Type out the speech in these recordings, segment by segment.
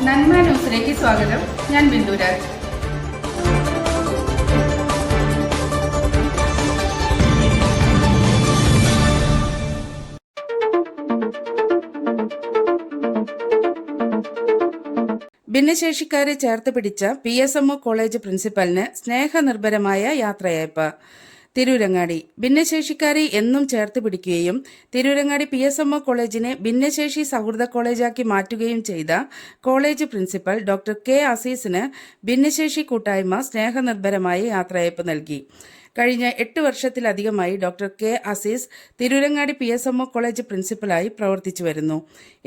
നന്മ ന്യൂസിലേക്ക് സ്വാഗതം. ഞാൻ ബിന്ദുരാജ്. ഭിന്നശേഷിക്കാരെ ചേർത്ത് പിടിച്ച PSMO കോളേജ് പ്രിൻസിപ്പലിന് സ്നേഹനിർഭരമായ യാത്രയയപ്പ്. തിരൂരങ്ങാടി ഭിന്നശേഷിക്കാരെ എന്നും ചേർത്ത് പിടിക്കുകയും തിരൂരങ്ങാടി PSMO കോളേജിനെ ഭിന്നശേഷി സൗഹൃദ കോളേജാക്കി മാറ്റുകയും ചെയ്ത കോളേജ് പ്രിൻസിപ്പൽ ഡോക്ടർ K അസീസിന് ഭിന്നശേഷി കൂട്ടായ്മ സ്നേഹനിർഭരമായ യാത്രയയപ്പ് നൽകി. കഴിഞ്ഞ 8 വർഷത്തിലധികമായി doctor K Azeez Tirurangadi PSMO college പ്രിൻസിപ്പലായി പ്രവർത്തിച്ചു വരുന്നു.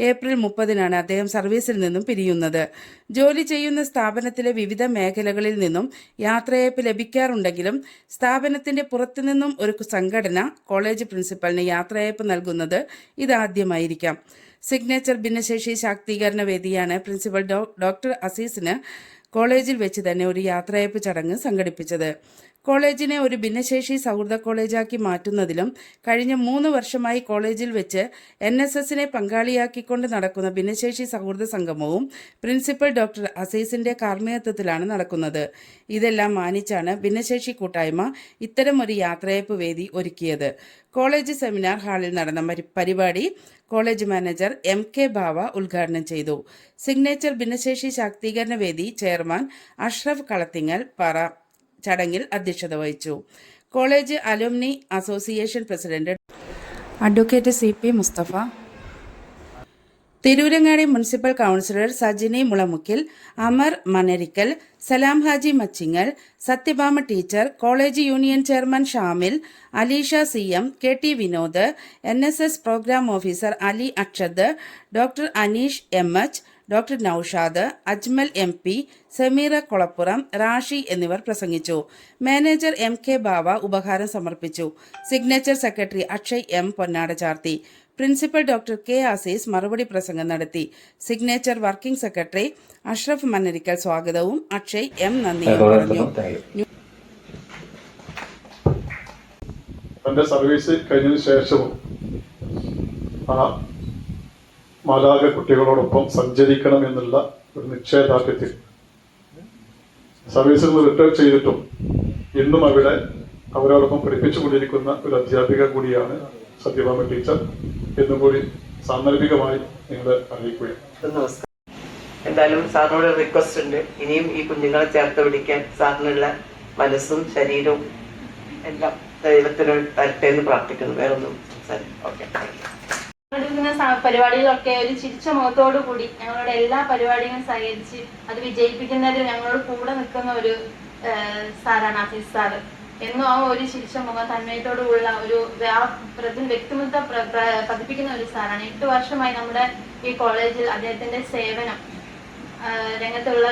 ഏപ്രിൽ 30-നാണ് അദ്ദേഹം സർവീസിൽ നിന്നും പിരിയുന്നത്. ജോലി ചെയ്യുന്ന സ്ഥാപനത്തിലെ വിവിധ മേഖലകളിൽ നിന്നും യാത്രയയപ്പ് ലഭിക്കാറുണ്ടെങ്കിലും സ്ഥാപനത്തിന്റെ പുറത്തുനിന്നും ഒരു സംഘടന കോളേജ് പ്രിൻസിപ്പലിന് യാത്രയയപ്പ് നൽകുന്നത് ഇതാദ്യമായിരിക്കാം. സിഗ്നേച്ചർ ഭിന്നശേഷി ശാക്തീകരണ വേദിയാണ് പ്രിൻസിപ്പൽ ഡോക്ടർ അസീസിന് കോളേജിൽ വെച്ച് തന്നെ ഒരു യാത്രയയപ്പ് ചടങ്ങ് സംഘടിപ്പിച്ചത്. കോളേജിനെ ഒരു ഭിന്നശേഷി സൗഹൃദ കോളേജാക്കി മാറ്റുന്നതിലും കഴിഞ്ഞ 3 വർഷമായി കോളേജിൽ വെച്ച് NSSനെ പങ്കാളിയാക്കിക്കൊണ്ട് നടക്കുന്ന ഭിന്നശേഷി സൗഹൃദ സംഗമവും പ്രിൻസിപ്പൽ ഡോക്ടർ അസീസിന്റെ കാർമ്മികത്വത്തിലാണ് നടക്കുന്നത്. ഇതെല്ലാം മാനിച്ചാണ് ഭിന്നശേഷി കൂട്ടായ്മ ഇത്തരം ഒരു യാത്രയയപ്പ് വേദി ഒരുക്കിയത്. കോളേജ് സെമിനാർ ഹാളിൽ നടന്ന പരിപാടി കോളേജ് മാനേജർ MK ബാവ ഉദ്ഘാടനം ചെയ്തു. സിഗ്നേച്ചർ ഭിന്നശേഷി ശാക്തീകരണ വേദി ചെയർമാൻ അഷ്റഫ് കളത്തിങ്ങൽ പറ ചടങ്ങിൽ അധ്യക്ഷത വഹിച്ചു. College alumni association president advocate CP Musthafa, Tirurangadi municipal councillor Sajini Mulamukkil, Amar Manarikkal, Salam Haji Machingal, Sathyabhama teacher, college union chairman Shamil, Alisha CM, KT Vinod, NSS programme officer Ali Akshad, doctor Aneesh MH, doctor Noushad, Ajmal MP, Sameera Kolappuram, Rashi എന്നിവർ പ്രസംഗിച്ചു. മാനേജർ MK ബാവ ഉപഹാരം സമർപ്പിച്ചു. സിഗ്നേച്ചർ സെക്രട്ടറി അക്ഷയ് M പൊന്നാട ചാർത്തി. പ്രിൻസിപ്പൽ ഡോക്ടർ K അസീസ് മറുപടി പ്രസംഗം നടത്തി. സിഗ്നേച്ചർ വർക്കിംഗ് സെക്രട്ടറി അഷ്റഫ് മന്നരിക്കൽ സ്വാഗതവും അക്ഷയ് M നന്ദിയും പറഞ്ഞു. തന്റെ സർവീസ് കഴിഞ്ഞതിന് ശേഷവും മാലാഖ കുട്ടികളോടൊപ്പം സഞ്ചരിക്കണം എന്നുള്ള ഒരു നിശ്ചയദാർഢ്യത്തിൽ സർവീസിൽ നിന്ന് റിട്ടയർ ചെയ്തിട്ടും ഇന്നും അവിടെ അവരോടൊപ്പം പഠിപ്പിച്ചുകൊണ്ടിരിക്കുന്ന ഒരു അധ്യാപിക കൂടിയാണ് സത്യഭാമ ടീച്ചർ എന്നും കൂടി സാന്ദർഭികമായി നിങ്ങളെ അറിയിക്കുകയാണ്. നമസ്കാരം. എന്തായാലും സാറിനോട് റിക്വസ്റ്റ് ഉണ്ട്, ഇനിയും ഈ കുഞ്ഞുങ്ങളെ ചേർത്ത് പിടിക്കാൻ സാറിനുള്ള മനസ്സും ശരീരവും എല്ലാം ദൈവത്തിനോട് തരട്ടെ എന്ന് പ്രാർത്ഥിക്കുന്നു. വേറൊന്നും ഓക്കെ. പരിപാടികളൊക്കെ ഒരു ചിരിച്ച മുഖത്തോടു കൂടി ഞങ്ങളുടെ എല്ലാ പരിപാടികളും സഹകരിച്ച് അത് വിജയിപ്പിക്കുന്നതിൽ ഞങ്ങളോട് കൂടെ നിൽക്കുന്ന ഒരു സാറാണ് അസീസ് സാറ്. എന്നും ആ ഒരു ചിരിച്ച മുഖം തന്മയത്തോടുള്ള ഒരു വ്യക്തിമുദ്ര പതിപ്പിക്കുന്ന ഒരു സാറാണ്. 8 വർഷമായി നമ്മുടെ ഈ കോളേജിൽ അദ്ദേഹത്തിന്റെ സേവനം രംഗത്തുള്ള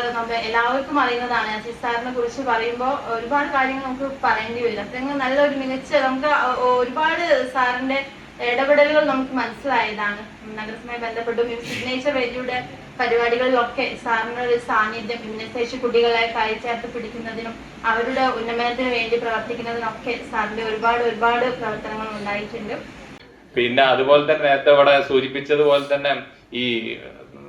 എല്ലാവർക്കും അറിയുന്നതാണ്. അസീസ് സാറിനെ കുറിച്ച് പറയുമ്പോൾ ഒരുപാട് കാര്യങ്ങൾ നമുക്ക് പറയേണ്ടി വരും. അത്രയും നല്ലൊരു മികച്ച നമുക്ക് ഒരുപാട് സാറിന്റെ ഇടപെടലുകൾ നമുക്ക് മനസ്സിലായതാണ്. നഗരസഭയുമായി ബന്ധപ്പെട്ടും സിഗ്നേച്ചർ വേദിയുടെ പരിപാടികളിലൊക്കെ സാറിന്റെ ഒരു സാന്നിധ്യം ഭിന്നശേഷി കുട്ടികളെ ചേർത്ത് പിടിക്കുന്നതിനും അവരുടെ ഉന്നമനത്തിന് വേണ്ടി പ്രവർത്തിക്കുന്നതിനൊക്കെ സാറിന്റെ ഒരുപാട് പ്രവർത്തനങ്ങൾ ഉണ്ടായിട്ടുണ്ട്. പിന്നെ അതുപോലെ തന്നെ നേരത്തെ ഇവിടെ സൂചിപ്പിച്ചതുപോലെ തന്നെ ഈ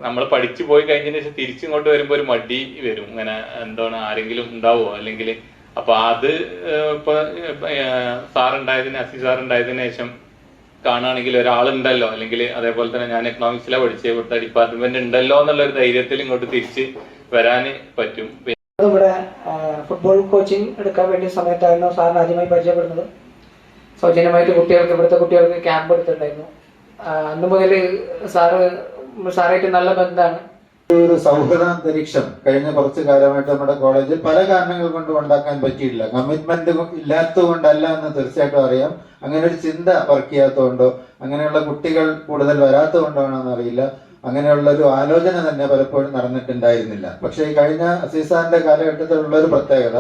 നമ്മൾ പഠിച്ചു പോയി കഴിഞ്ഞതിന് ശേഷം തിരിച്ചിങ്ങോട്ട് വരുമ്പോൾ ഒരു മടി വരും. ഇങ്ങനെ എന്താണ് ആരെങ്കിലും ഉണ്ടാവുമോ അല്ലെങ്കിൽ അപ്പൊ അത് ഇപ്പൊ സാറുണ്ടായതിന് അസീസ് സാറുണ്ടായതിനു ശേഷം കാണുകയാണെങ്കിൽ ഒരാളുണ്ടല്ലോ, അല്ലെങ്കിൽ അതേപോലെ തന്നെ ഞാൻ എക്കണോമിക്സിലാണ് പഠിച്ചത്, ഇവിടുത്തെ ഡിപ്പാർട്ട്മെന്റ് ഉണ്ടല്ലോ എന്നുള്ളൊരു ധൈര്യത്തിൽ ഇങ്ങോട്ട് തിരിച്ച് വരാന് പറ്റും. ഇവിടെ ഫുട്ബോൾ കോച്ചിങ് എടുക്കാൻ വേണ്ടിയ സമയത്തായിരുന്നു സാറിന് ആദ്യമായി പരിചയപ്പെടുന്നത്. സൗജന്യമായിട്ട് ഇവിടുത്തെ കുട്ടികൾക്ക് ക്യാമ്പ് എടുത്തിട്ടുണ്ടായിരുന്നു. അന്ന് മുതൽ സാറായിട്ട് നല്ല ബന്ധമാണ്. ഒരു സൗഹൃദാന്തരീക്ഷം കഴിഞ്ഞ കുറച്ചു കാലമായിട്ട് നമ്മുടെ കോളേജിൽ പല കാരണങ്ങൾ കൊണ്ടും ഉണ്ടാക്കാൻ പറ്റിയില്ല. കമ്മിറ്റ്മെന്റ് ഇല്ലാത്തത് കൊണ്ടല്ല എന്ന് തീർച്ചയായിട്ടും അറിയാം. അങ്ങനെ ഒരു ചിന്ത വർക്ക് ചെയ്യാത്തതുകൊണ്ടോ അങ്ങനെയുള്ള കുട്ടികൾ കൂടുതൽ വരാത്തത് കൊണ്ടാണോ എന്നറിയില്ല. അങ്ങനെയുള്ള ഒരു ആലോചന തന്നെ പലപ്പോഴും നടന്നിട്ടുണ്ടായിരുന്നില്ല. പക്ഷേ ഈ കഴിഞ്ഞ അസീസാറിന്റെ കാലഘട്ടത്തിലുള്ള ഒരു പ്രത്യേകത,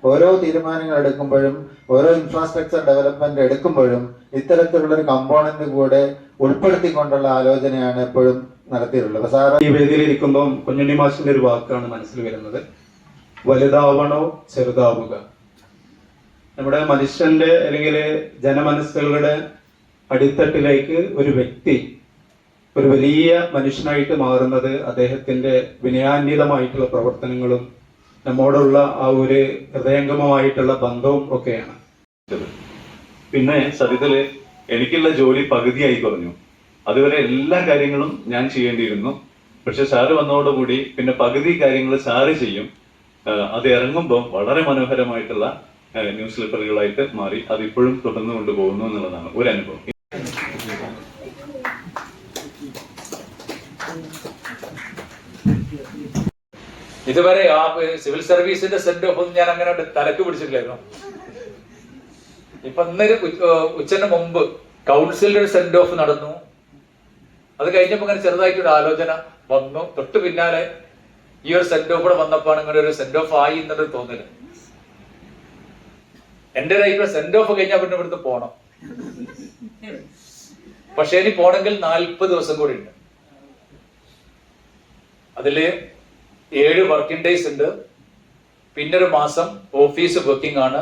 ഓരോ തീരുമാനങ്ങൾ എടുക്കുമ്പോഴും ഓരോ ഇൻഫ്രാസ്ട്രക്ചർ ഡെവലപ്മെന്റ് എടുക്കുമ്പോഴും ഇത്തരത്തിലുള്ള ഒരു കമ്പോണന്റ് കൂടെ ഉൾപ്പെടുത്തിക്കൊണ്ടുള്ള ആലോചനയാണ് എപ്പോഴും നടത്തിയിട്ടുള്ളത്. സാറ് ഈ വേദിയിൽ ഇരിക്കുമ്പോൾ കുഞ്ഞുണ്ണി മാഷിന്റെ ഒരു വാക്കാണ് മനസ്സിൽ വരുന്നത്, വലുതാവണോ ചെറുതാവുക. നമ്മുടെ മനുഷ്യന്റെ അല്ലെങ്കിൽ ജനമനസ്സുകളുടെ അടിത്തട്ടിലേക്ക് ഒരു വ്യക്തി ഒരു വലിയ മനുഷ്യനായിട്ട് മാറുന്നത് അദ്ദേഹത്തിന്റെ വിനയാന്വിതമായിട്ടുള്ള പ്രവർത്തനങ്ങളും നമ്മോടുള്ള ആ ഒരു ഹൃദയംഗമമായിട്ടുള്ള ബന്ധവും ഒക്കെയാണ്. പിന്നെ സത്യത്തില് എനിക്കുള്ള ജോലി പകുതിയായി കുറഞ്ഞു. അതുവരെ എല്ലാ കാര്യങ്ങളും ഞാൻ ചെയ്യേണ്ടിയിരുന്നു. പക്ഷെ സാറ് വന്നതോടുകൂടി പിന്നെ പകുതി കാര്യങ്ങൾ സാറ് ചെയ്യും. അത് ഇറങ്ങുമ്പോൾ വളരെ മനോഹരമായിട്ടുള്ള ന്യൂസ് സ്ലിപ്പറുകളായിട്ട് മാറി. അതിപ്പോഴും തുടർന്നു കൊണ്ടുപോകുന്നു എന്നുള്ളതാണ് ഒരു അനുഭവം. ഇതുവരെ ആ സിവിൽ സർവീസിന്റെ സെന്റ് ഓഫ് ഒന്നും ഞാൻ അങ്ങനെ തലക്ക് പിടിച്ചിട്ടില്ലായിരുന്നു. ഇപ്പൊ ഇന്നൊരു ഉച്ചന് മുമ്പ് കൗൺസിലിന്റെ ഒരു സെന്റ് ഓഫ് നടന്നു. അത് കഴിഞ്ഞപ്പോ ഇങ്ങനെ ചെറുതായിട്ടൊരു ആലോചന വന്നു. തൊട്ട് പിന്നാലെ ഈ ഒരു സെന്റ് ഓഫ് കൂടെ വന്നപ്പോഴാണ് ഇങ്ങനെ ഒരു സെന്റ് ഓഫ് ആയി എന്നൊരു തോന്നല്. എന്റെ ലൈഫിൽ സെന്റ് ഓഫ് കഴിഞ്ഞാൽ പിന്നെ ഇവിടുന്ന് പോണം. പക്ഷെ ഇനി പോണെങ്കിൽ 40 ദിവസം കൂടി ഉണ്ട്. അതില് 7 വർക്കിംഗ് ഡേയ്സ് ഉണ്ട്. പിന്നൊരു മാസം ഓഫീസ് വർക്കിംഗ് ആണ്.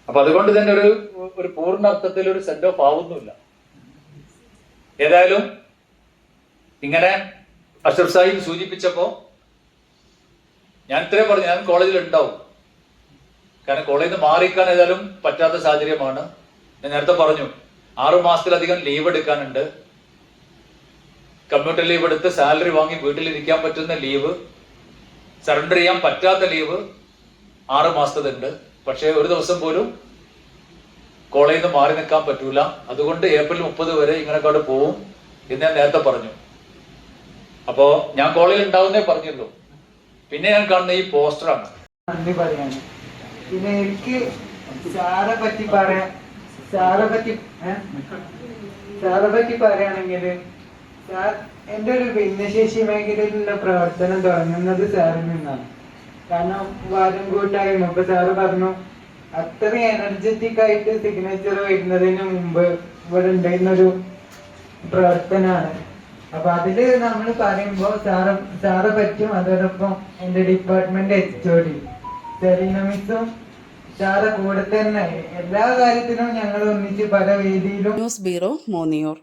അപ്പൊ അതുകൊണ്ട് തന്നെ ഒരു പൂർണ്ണ അർത്ഥത്തിൽ ഒരു സെന്റ് ഓഫ് ആവുന്നില്ല. ഏതായാലും ഇങ്ങനെ അഷ്റഫ് സാഹിബ് സൂചിപ്പിച്ചപ്പോ ഞാൻ ഇത്രയും പറഞ്ഞു, ഞാൻ കോളേജിൽ ഉണ്ടാവും. കാരണം കോളേജിൽ നിന്ന് മാറിക്കാൻ ഏതായാലും പറ്റാത്ത സാഹചര്യമാണ്. ഞാൻ നേരത്തെ പറഞ്ഞു 6 മാസത്തിലധികം ലീവ് എടുക്കാനുണ്ട്. കമ്മ്യൂട്ടർ ലീവ് എടുത്ത് സാലറി വാങ്ങി വീട്ടിലിരിക്കാൻ പറ്റുന്ന ലീവ്, സറണ്ടർ ചെയ്യാൻ പറ്റാത്ത ലീവ് 6 മാസത്തുണ്ട്. പക്ഷെ ഒരു ദിവസം പോലും കോളേജിൽ നിന്ന് മാറി നിൽക്കാൻ പറ്റൂല. അതുകൊണ്ട് ഏപ്രിൽ 30 വരെ ഇങ്ങനെക്കാട് പോവും എന്ന് ഞാൻ നേരത്തെ പറഞ്ഞു. അപ്പോ ഞാൻ കോളേജിൽ ഉണ്ടാവുന്നേ പറഞ്ഞുള്ളൂ. പിന്നെ ഞാൻ കാണുന്ന ഈ പോസ്റ്ററാണ്. നന്ദി പറയാണ്. പിന്നെ എനിക്ക് സാറെ പറ്റി പറയുകയാണെങ്കിൽ സാർ എൻ്റെ ഒരു ഭിന്നശേഷി മേഖലയിലുള്ള പ്രവർത്തനം തുടങ്ങുന്നത് സാറിൽ നിന്നാണ്. കാരണം വാരം കൂട്ടായ്മ ഇപ്പൊ സാറ് പറഞ്ഞു അത്രയും എനർജറ്റിക് ആയിട്ട് സിഗ്നേച്ചർ വരുന്നതിന് മുമ്പ് ഇവിടെ ഉണ്ടായിരുന്നൊരു പ്രവർത്തനമാണ്. അപ്പൊ അതില് നമ്മൾ പറയുമ്പോ സാറെ പറ്റും. അതോടൊപ്പം എന്റെ ഡിപ്പാർട്ട്മെന്റ് HOD സെറീന മിസ്സും സാറെ കൂടെ തന്നെ എല്ലാ കാര്യത്തിലും ഞങ്ങൾ ഒന്നിച്ച് പല വേദിയിലും. News bureau, മോന്നിയൂർ.